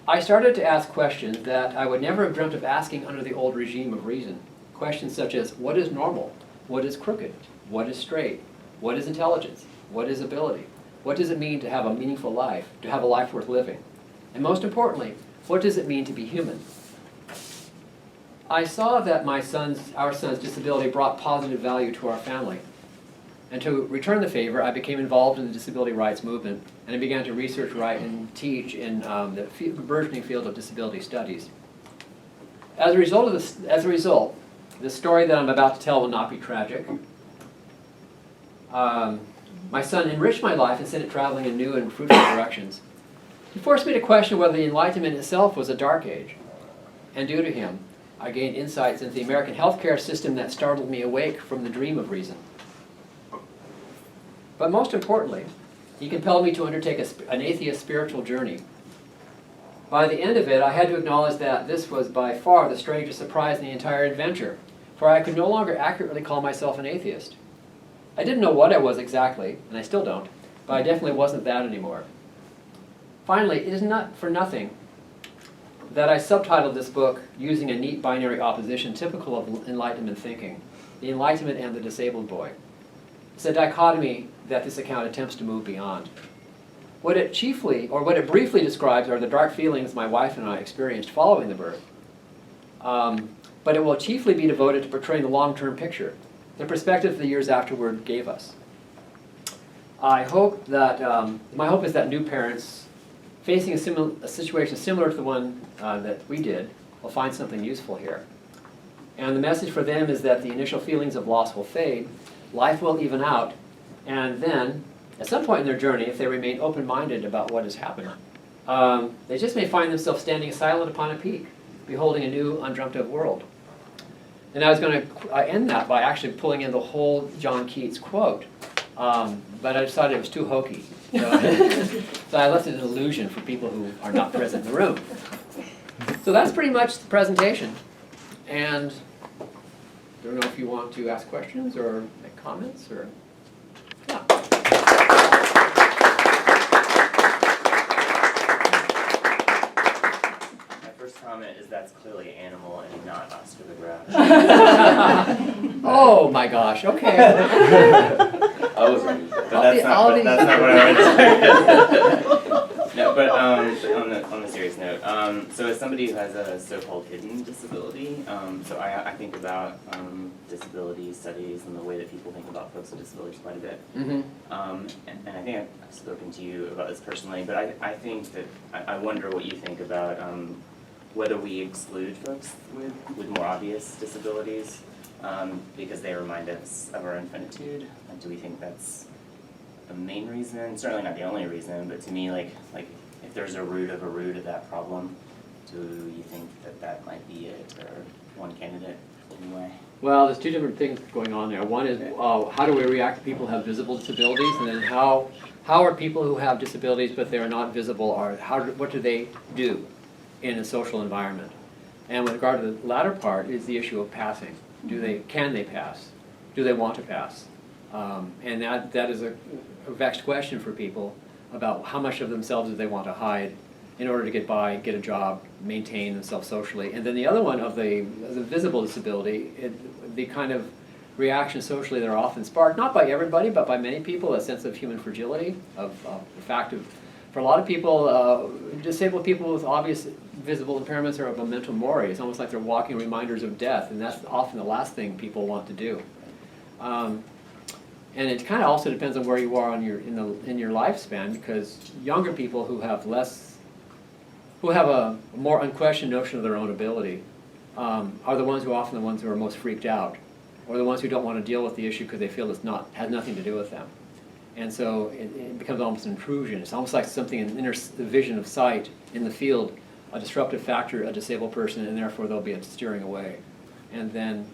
I started to ask questions that I would never have dreamt of asking under the old regime of reason. Questions such as, what is normal? What is crooked? What is straight? What is intelligence? What is ability? What does it mean to have a meaningful life, to have a life worth living? And most importantly, what does it mean to be human? I saw that our son's disability brought positive value to our family. And to return the favor, I became involved in the disability rights movement, and I began to research, write, and teach in the burgeoning field of disability studies. As a result, the story that I'm about to tell will not be tragic. My son enriched my life and sent it traveling in new and fruitful directions. He forced me to question whether the Enlightenment itself was a dark age. And due to him, I gained insights into the American healthcare system that startled me awake from the dream of reason. But most importantly, he compelled me to undertake an atheist spiritual journey. By the end of it, I had to acknowledge that this was by far the strangest surprise in the entire adventure, for I could no longer accurately call myself an atheist. I didn't know what I was exactly, and I still don't, but I definitely wasn't that anymore. Finally, it is not for nothing that I subtitled this book using a neat binary opposition typical of Enlightenment thinking, the Enlightenment and the disabled boy. It's a dichotomy that this account attempts to move beyond. What it briefly describes are the dark feelings my wife and I experienced following the birth. But it will chiefly be devoted to portraying the long-term picture, the perspective the years afterward gave us. I hope that, my hope is that new parents facing a situation similar to the one that we did will find something useful here. And the message for them is that the initial feelings of loss will fade, life will even out, and then, at some point in their journey, if they remain open-minded about what has happened, they just may find themselves standing silent upon a peak, beholding a new, undreamt-of world. And I was going to end that by actually pulling in the whole John Keats quote, but I decided it was too hokey. So I left it an illusion for people who are not present in the room. So that's pretty much the presentation. And I don't know if you want to ask questions or make comments or... Yeah. Comment is that's clearly animal and not Oscar the Grouch. Oh my gosh, okay. But that's not what I meant. No, but on the serious note, so as somebody who has a so-called hidden disability, so I think about disability studies and the way that people think about folks with disabilities quite a bit. Mm-hmm. And I think I've spoken to you about this personally, but I think that I wonder what you think about whether we exclude folks with more obvious disabilities because they remind us of our infinitude. And do we think that's the main reason? Certainly not the only reason, but to me, like if there's a root of that problem, do you think that might be it, or one candidate anyway? Well, there's two different things going on there. One is how do we react to people who have visible disabilities, and then how are people who have disabilities but they are not visible, what do they do in a social environment? And with regard to the latter part is the issue of passing. Can they pass? Do they want to pass? And that is a vexed question for people about how much of themselves do they want to hide in order to get by, get a job, maintain themselves socially. And then the other one of the visible disability, the kind of reaction socially that are often sparked, not by everybody, but by many people, a sense of human fragility, of the fact of, for a lot of people, disabled people with obvious visible impairments are of memento mori. It's almost like they're walking reminders of death, and that's often the last thing people want to do. And it kind of also depends on where you are in your lifespan, because younger people who have a more unquestioned notion of their own ability are the ones who are often the ones who are most freaked out, or the ones who don't want to deal with the issue because they feel has nothing to do with them. And so it becomes almost an intrusion. It's almost like something in the vision of sight in the field, a disruptive factor, a disabled person, and therefore there'll be a steering away. And then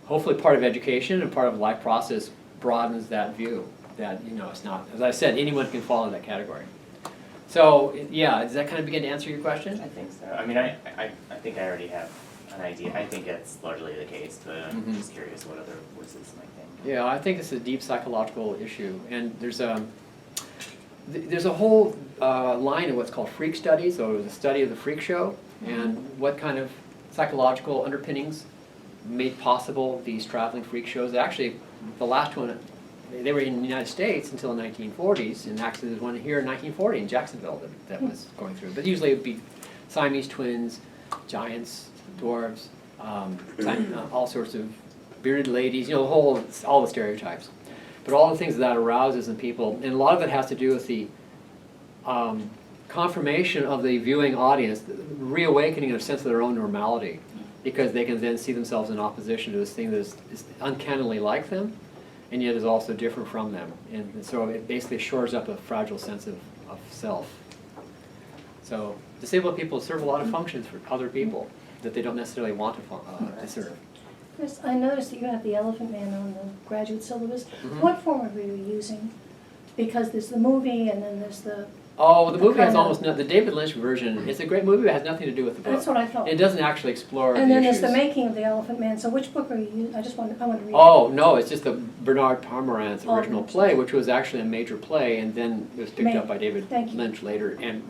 hopefully part of education and part of the life process broadens that view, that it's not, as I said, anyone can fall in that category. So yeah, does that kind of begin to answer your question? I think so. I mean, I think I already have an idea. I think that's largely the case, but I'm just curious what other voices might think. Yeah, I think it's a deep psychological issue, and there's a whole line of what's called freak studies, or the study of the freak show, and what kind of psychological underpinnings made possible these traveling freak shows. Actually, the last one, they were in the United States until the 1940s, and actually there's one here in 1940 in Jacksonville that was going through. But usually it would be Siamese twins, giants, dwarves, all sorts of bearded ladies, all the stereotypes. But all the things that arouses in people, and a lot of it has to do with the confirmation of the viewing audience, the reawakening of a sense of their own normality, because they can then see themselves in opposition to this thing that is uncannily like them, and yet is also different from them. And so it basically shores up a fragile sense of self. So disabled people serve a lot of functions for other people that they don't necessarily want to serve. Chris, I noticed that you have the Elephant Man on the graduate syllabus. Mhm. What form are you using? Because there's the movie and then there's the, Oh, the movie has kind of- almost no, the David Lynch version, it's a great movie, but it has nothing to do with the book. that's what I thought. It doesn't actually explore And the then issues. there's the making of the Elephant Man. So which book are you using? I want to read it. Oh, no, it's just the Bernard Pomerantz Oh, original okay. play, which was actually a major play, and then it was picked up by David Thank you. Lynch later. And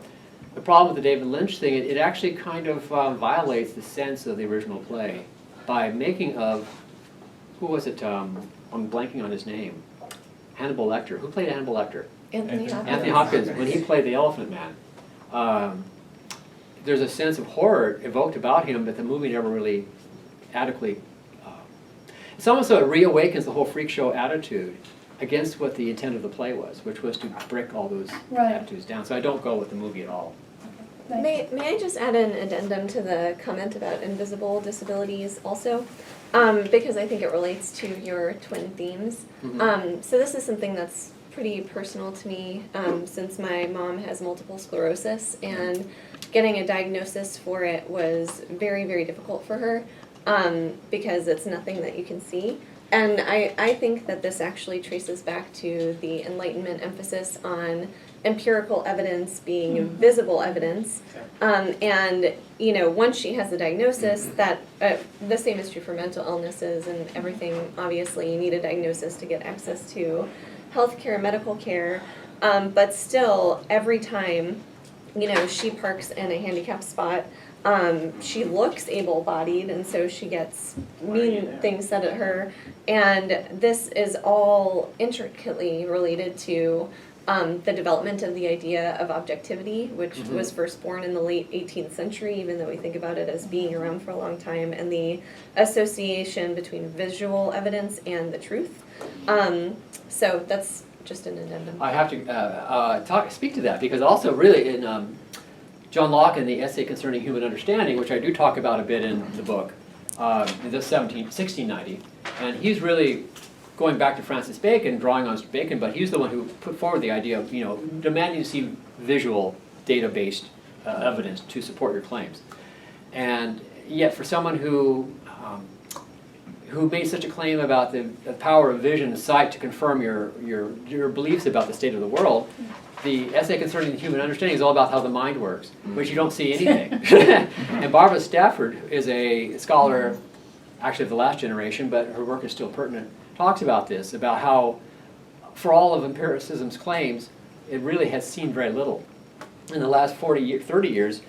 the problem with the David Lynch thing, it actually kind of violates the sense of the original play by making of, who was it, I'm blanking on his name, Hannibal Lecter. Who played Hannibal Lecter? Anthony Hopkins. Anthony Hopkins, when he played the Elephant Man. There's a sense of horror evoked about him that the movie never really adequately. It's almost so it reawakens the whole freak show attitude against what the intent of the play was, which was to break all those Right. attitudes down. So I don't go with the movie at all. Thank you. May I just add an addendum to the comment about invisible disabilities also? Because I think it relates to your twin themes. Mhm. So this is something that's pretty personal to me since my mom has multiple sclerosis, and getting a diagnosis for it was very, very difficult for her because it's nothing that you can see. And I think that this actually traces back to the Enlightenment emphasis on empirical evidence being visible evidence. And, you know, once she has the diagnosis, that the same is true for mental illnesses and everything. Obviously, you need a diagnosis to get access to healthcare, medical care. But still, every time, you know, she parks in a handicapped spot, she looks able-bodied, and so she gets mean things said at her. And this is all intricately related to the development of the idea of objectivity, which was first born in the late 18th century, even though we think about it as being around for a long time, and the association between visual evidence and the truth. So that's just an addendum. I have to speak to that because also really in John Locke in the essay concerning human understanding, which I do talk about a bit in the book, in the 1690, and he's really going back to Francis Bacon, drawing on Bacon, but he's the one who put forward the idea of, you know, demanding to see visual data-based evidence to support your claims. And yet for someone who made such a claim about the power of vision and sight to confirm your beliefs about the state of the world, the essay concerning the human understanding is all about how the mind works, which you don't see anything. And Barbara Stafford is a scholar, actually of the last generation, but her work is still pertinent, talks about this, about how for all of empiricism's claims, it really has seen very little. In the last 30 years,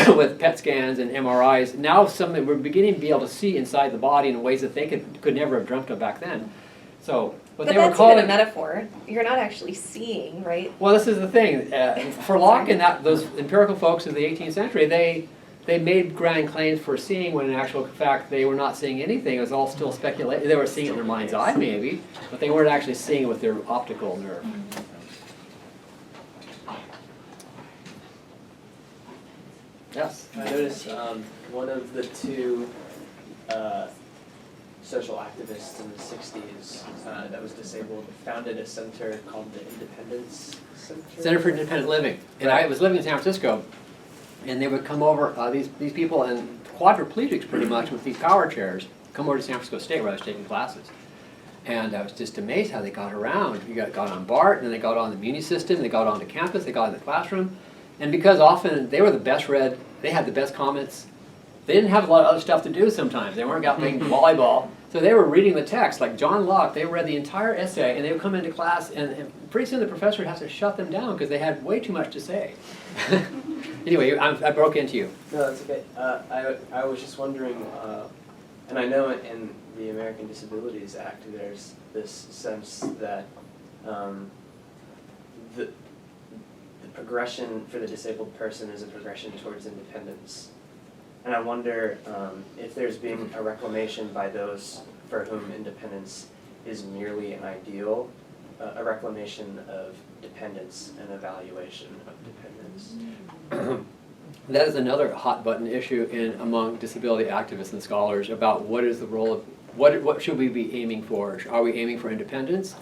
with PET scans and MRIs, now we're beginning to be able to see inside the body in ways that they could never have dreamt of back then. So what But they were that's calling even a metaphor. You're not actually seeing, right? well, this is the thing. For Locke and those empirical folks of the 18th century, they made grand claims for seeing when in actual fact they were not seeing anything. It was all still speculation. They were seeing it in their mind's eye maybe, but they weren't actually seeing it with their optical nerve. Yes? I noticed one of the two social activists in the 60s that was disabled founded a center called the Independence Center. Center for Independent Living. And I was living in San Francisco, and they would come over, these people, and quadriplegics pretty much with these power chairs, come over to San Francisco State where I was taking classes. And I was just amazed how they got around. You got on BART, and then they got on the Muni system, they got onto campus, they got in the classroom. And because often they were the best read, they had the best comments, they didn't have a lot of other stuff to do sometimes. They weren't out playing volleyball. So they were reading the text, like John Locke, they read the entire essay, and they would come into class, and pretty soon the professor would have to shut them down because they had way too much to say. Anyway, I broke into you. No, that's okay. I was just wondering, and I know in the American Disabilities Act there's this sense that the progression for the disabled person is a progression towards independence. And I wonder if there's been a reclamation by those for whom independence is merely an ideal, a reclamation of dependence and evaluation of dependence. That is another hot button issue among disability activists and scholars about what is the role of what should we be aiming for? Are we aiming for independence?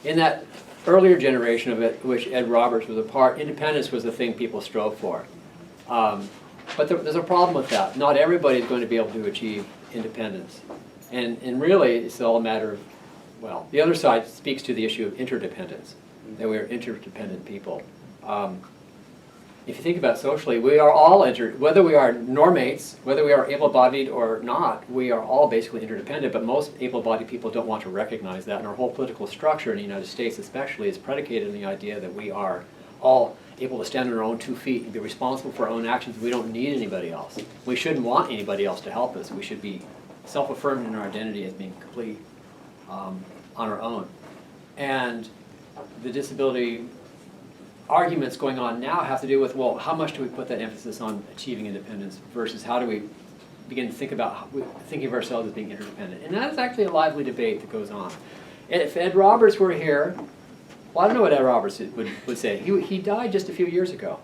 In that earlier generation of it, which Ed Roberts was a part, independence was the thing people strove for. But there's a problem with that. Not everybody is going to be able to achieve independence. And really, it's all a matter of, well, the other side speaks to the issue of interdependence, that we are interdependent people. If you think about socially, we are all whether we are normates, whether we are able-bodied or not, we are all basically interdependent, but most able-bodied people don't want to recognize that, and our whole political structure in the United States especially is predicated on the idea that we are all able to stand on our own 2 feet and be responsible for our own actions. We don't need anybody else. We shouldn't want anybody else to help us. We should be self-affirmed in our identity as being complete on our own. And the disability arguments going on now have to do with, well, how much do we put that emphasis on achieving independence versus how do we begin to think about thinking of ourselves as being interdependent? And that's actually a lively debate that goes on. And if Ed Roberts were here, well, I don't know what Ed Roberts would say. He died just a few years ago.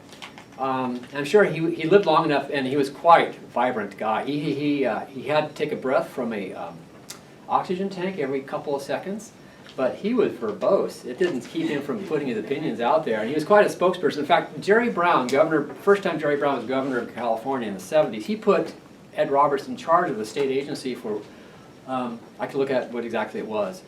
I'm sure he lived long enough, and he was quite a vibrant guy. He had to take a breath from a oxygen tank every couple of seconds. But he was verbose. It didn't keep him from putting his opinions out there. And he was quite a spokesperson. In fact, Jerry Brown, first time Jerry Brown was governor of California in the 70s, he put Ed Roberts in charge of the state agency for, I could look at what exactly it was.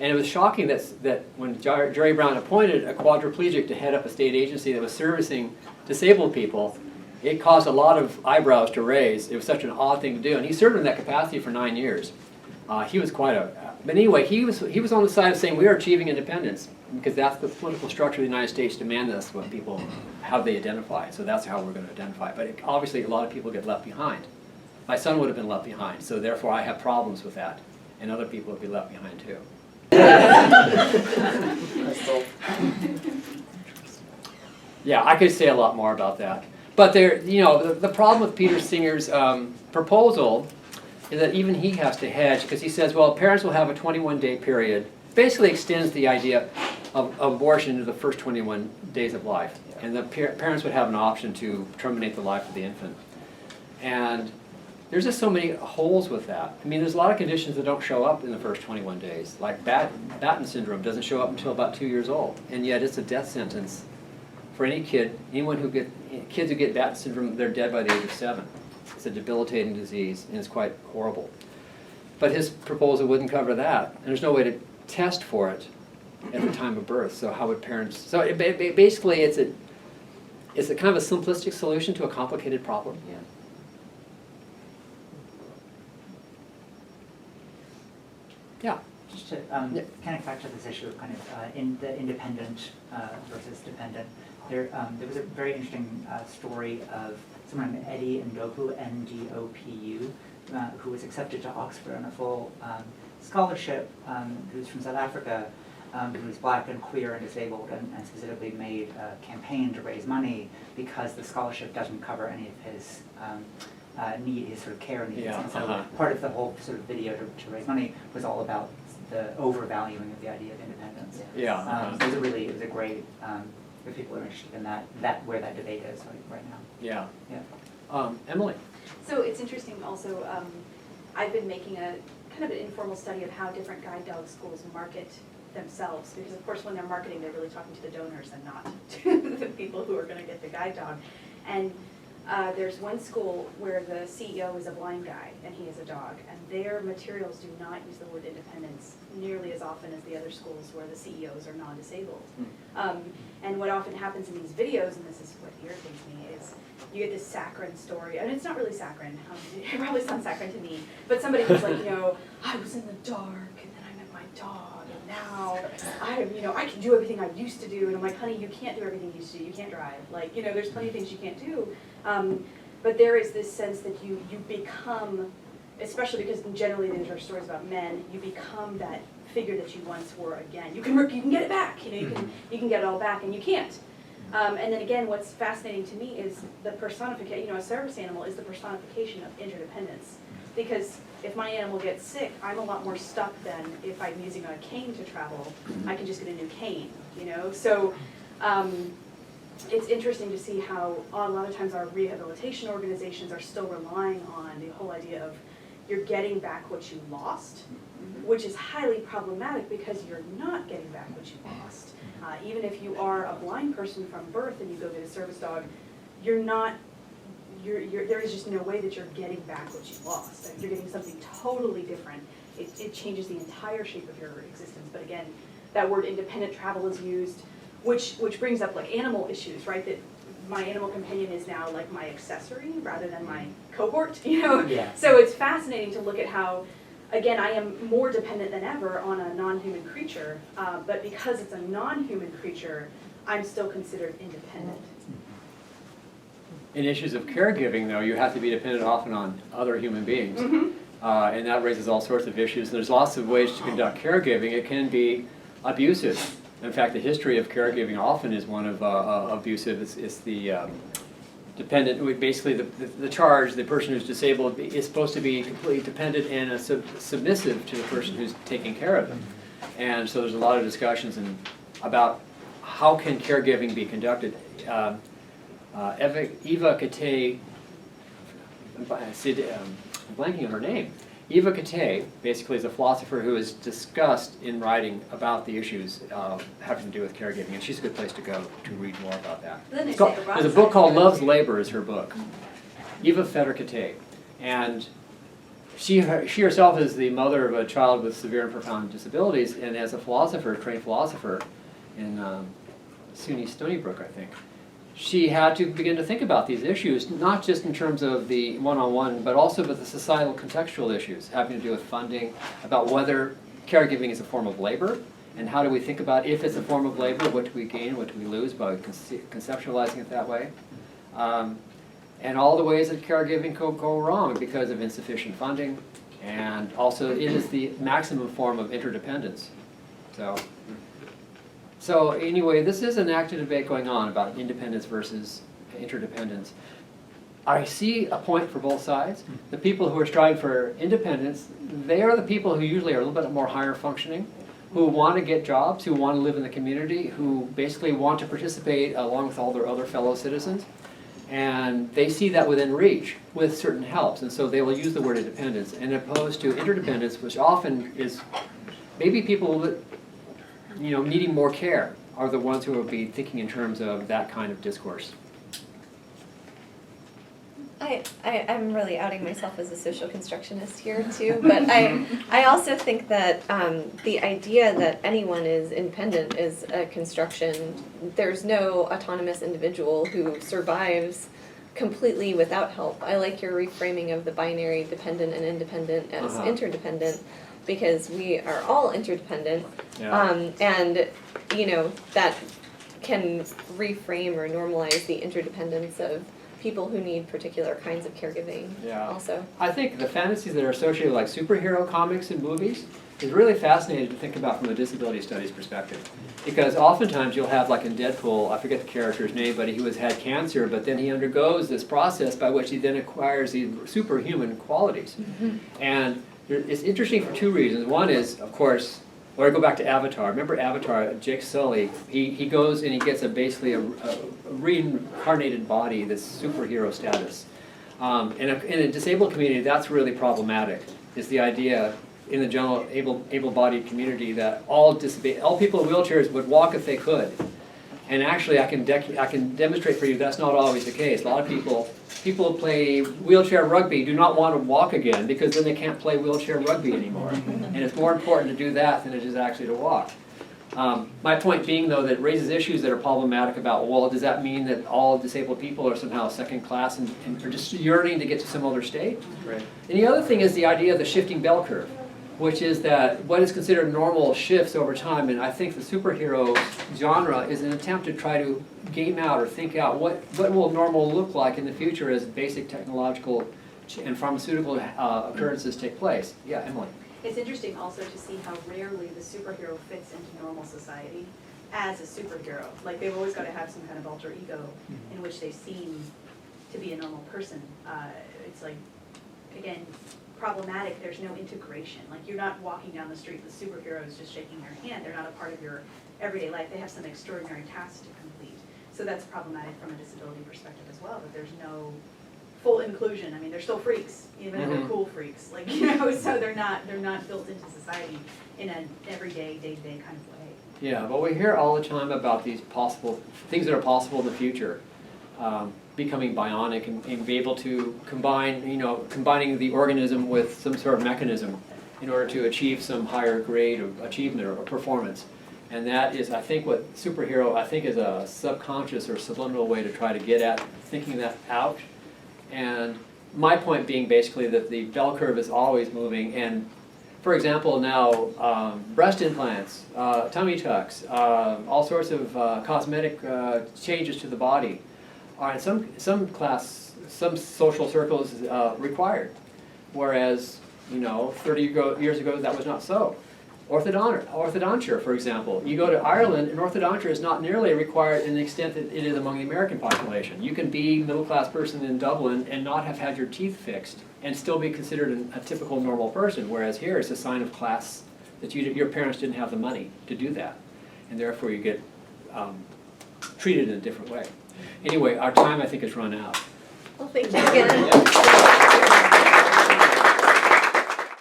And it was shocking that when Jerry Brown appointed a quadriplegic to head up a state agency that was servicing disabled people, it caused a lot of eyebrows to raise. It was such an odd thing to do. And he served in that capacity for 9 years. He was quite a... But anyway, he was on the side of saying we are achieving independence because that's the political structure of the United States demands us when people, how they identify. So that's how we're going to identify. But obviously a lot of people get left behind. My son would have been left behind, so therefore I have problems with that. And other people would be left behind too. Yeah, I could say a lot more about that. But the problem with Peter Singer's proposal is that even he has to hedge because he says, well, parents will have a 21-day period. Basically extends the idea of abortion into the first 21 days of life. And the parents would have an option to terminate the life of the infant. And there's just so many holes with that. I mean, there's a lot of conditions that don't show up in the first 21 days. Like Batten syndrome doesn't show up until about 2 years old. And yet it's a death sentence for any kid. Kids who get Batten syndrome, they're dead by the age of 7. It's a debilitating disease, and it's quite horrible. But his proposal wouldn't cover that, and there's no way to test for it at the time of birth. So how would parents? So basically, it's a kind of a simplistic solution to a complicated problem. Yeah. Yeah. Just to connect back to this issue of kind of in the independent versus dependent, there was a very interesting story of someone named Eddie Ndopu, N-D-O-P-U, who was accepted to Oxford on a full scholarship, who's from South Africa, who's black and queer and disabled, and specifically made a campaign to raise money because the scholarship doesn't cover any of his his sort of care needs. Yeah, and so part of the whole sort of video to raise money was all about the overvaluing of the idea of independence. Yeah. It was a great, if people are interested in that where that debate is right now. Yeah. Yeah. Emily. So it's interesting also, I've been making a kind of an informal study of how different guide dog schools market themselves, because of course when they're marketing, they're really talking to the donors and not to the people who are going to get the guide dog. And there's one school where the CEO is a blind guy and he is a dog, and their materials do not use the word independence nearly as often as the other schools where the CEOs are non-disabled. And what often happens in these videos, and this is what irritates me, is you get this saccharine story, and it's not really saccharine, it probably sounds saccharine to me, but somebody who's like, I was in the dark and then I met my dog, and now I can do everything I used to do, and I'm like, honey, you can't do everything you used to do, you can't drive, like, there's plenty of things you can't do. But there is this sense that you become, especially because generally these are stories about men, you become that figure that you once were again. You can get it back, you can get it all back, and you can't. And then again, what's fascinating to me is the personification, a service animal is the personification of interdependence. Because if my animal gets sick, I'm a lot more stuck than if I'm using a cane to travel. I can just get a new cane, So it's interesting to see how a lot of times our rehabilitation organizations are still relying on the whole idea of you're getting back what you lost, which is highly problematic because you're not getting back what you lost. Even if you are a blind person from birth and you go get a service dog, you're not, there is just no way that you're getting back what you lost. Like, you're getting something totally different. It changes the entire shape of your existence. But again, that word independent travel is used, which brings up like animal issues, right? That my animal companion is now like my accessory rather than my cohort, you know? Yeah. So it's fascinating to look at how, again, I am more dependent than ever on a non-human creature, but because it's a non-human creature, I'm still considered independent. In issues of caregiving, though, you have to be dependent often on other human beings. And that raises all sorts of issues. There's lots of ways to conduct caregiving. It can be abusive. In fact, the history of caregiving often is one of abusive. It's the dependent, basically the charge, the person who's disabled is supposed to be completely dependent and submissive to the person who's taking care of them. And so there's a lot of discussions about how can caregiving be conducted. Eva Katay, I'm blanking on her name. Eva Katay basically is a philosopher who has discussed in writing about the issues having to do with caregiving, and she's a good place to go to read more about that. There's a book called Love's Labor is her book. Eva Katay. And she herself is the mother of a child with severe and profound disabilities, and as a philosopher, trained philosopher in SUNY Stony Brook, I think, she had to begin to think about these issues, not just in terms of the one-on-one, but also with the societal contextual issues having to do with funding, about whether caregiving is a form of labor, and how do we think about if it's a form of labor, what do we gain, what do we lose by conceptualizing it that way, and all the ways that caregiving could go wrong because of insufficient funding, and also it is the maximum form of interdependence. So anyway, this is an active debate going on about independence versus interdependence. I see a point for both sides. The people who are striving for independence, they are the people who usually are a little bit more higher functioning, who want to get jobs, who want to live in the community, who basically want to participate along with all their other fellow citizens. And they see that within reach with certain helps, and so they will use the word independence, and opposed to interdependence, which often is maybe people that, you know, needing more care are the ones who will be thinking in terms of that kind of discourse. I'm really outing myself as a social constructionist here too, but I also think that the idea that anyone is independent is a construction. There's no autonomous individual who survives completely without help. I like your reframing of the binary dependent and independent as interdependent, because we are all interdependent, and you know that can reframe or normalize the interdependence of people who need particular kinds of caregiving. Also, I think the fantasies that are associated with like superhero comics and movies is really fascinating to think about from a disability studies perspective, because oftentimes you'll have, like in Deadpool, I forget the character's name, but he had cancer, but then he undergoes this process by which he then acquires these superhuman qualities, and it's interesting for two reasons. One is, of course, or I go back to Avatar. Remember Avatar, Jake Sully, he goes and he gets basically a reincarnated body, this superhero status. In a disabled community, that's really problematic, is the idea in the general able-bodied community that all people in wheelchairs would walk if they could. And actually, I can demonstrate for you that's not always the case. A lot of people who play wheelchair rugby do not want to walk again because then they can't play wheelchair rugby anymore. And it's more important to do that than it is actually to walk. My point being, though, that it raises issues that are problematic about, well, does that mean that all disabled people are somehow second class and are just yearning to get to some other state? Right. And the other thing is the idea of the shifting bell curve, which is that what is considered normal shifts over time, and I think the superhero genre is an attempt to try to game out or think out what will normal look like in the future as basic technological and pharmaceutical occurrences take place. Yeah, Emily. It's interesting also to see how rarely the superhero fits into normal society as a superhero. Like, they've always got to have some kind of alter ego in which they seem to be a normal person. It's like, again, problematic. There's no integration. Like, you're not walking down the street with superheroes just shaking their hand. They're not a part of your everyday life. They have some extraordinary tasks to complete. So that's problematic from a disability perspective as well, that there's no full inclusion. I mean, they're still freaks, even if they're cool freaks, like, you know, so they're not built into society in an everyday, day-to-day kind of way. Yeah, but we hear all the time about these possible, things that are possible in the future. Becoming bionic and be able to combine, combining the organism with some sort of mechanism in order to achieve some higher grade of achievement or performance. And that is, I think, what superhero, I think, is a subconscious or subliminal way to try to get at thinking that out. And my point being basically that the bell curve is always moving. And for example, now breast implants, tummy tucks, all sorts of cosmetic changes to the body are in some social circles required, whereas 30 years ago that was not so. Orthodonture, for example, you go to Ireland, and orthodonture is not nearly required in the extent that it is among the American population. You can be a middle-class person in Dublin and not have had your teeth fixed and still be considered a typical normal person, whereas here it's a sign of class that your parents didn't have the money to do that, and therefore you get treated in a different way. Anyway, our time, I think, has run out. Well, thank you again.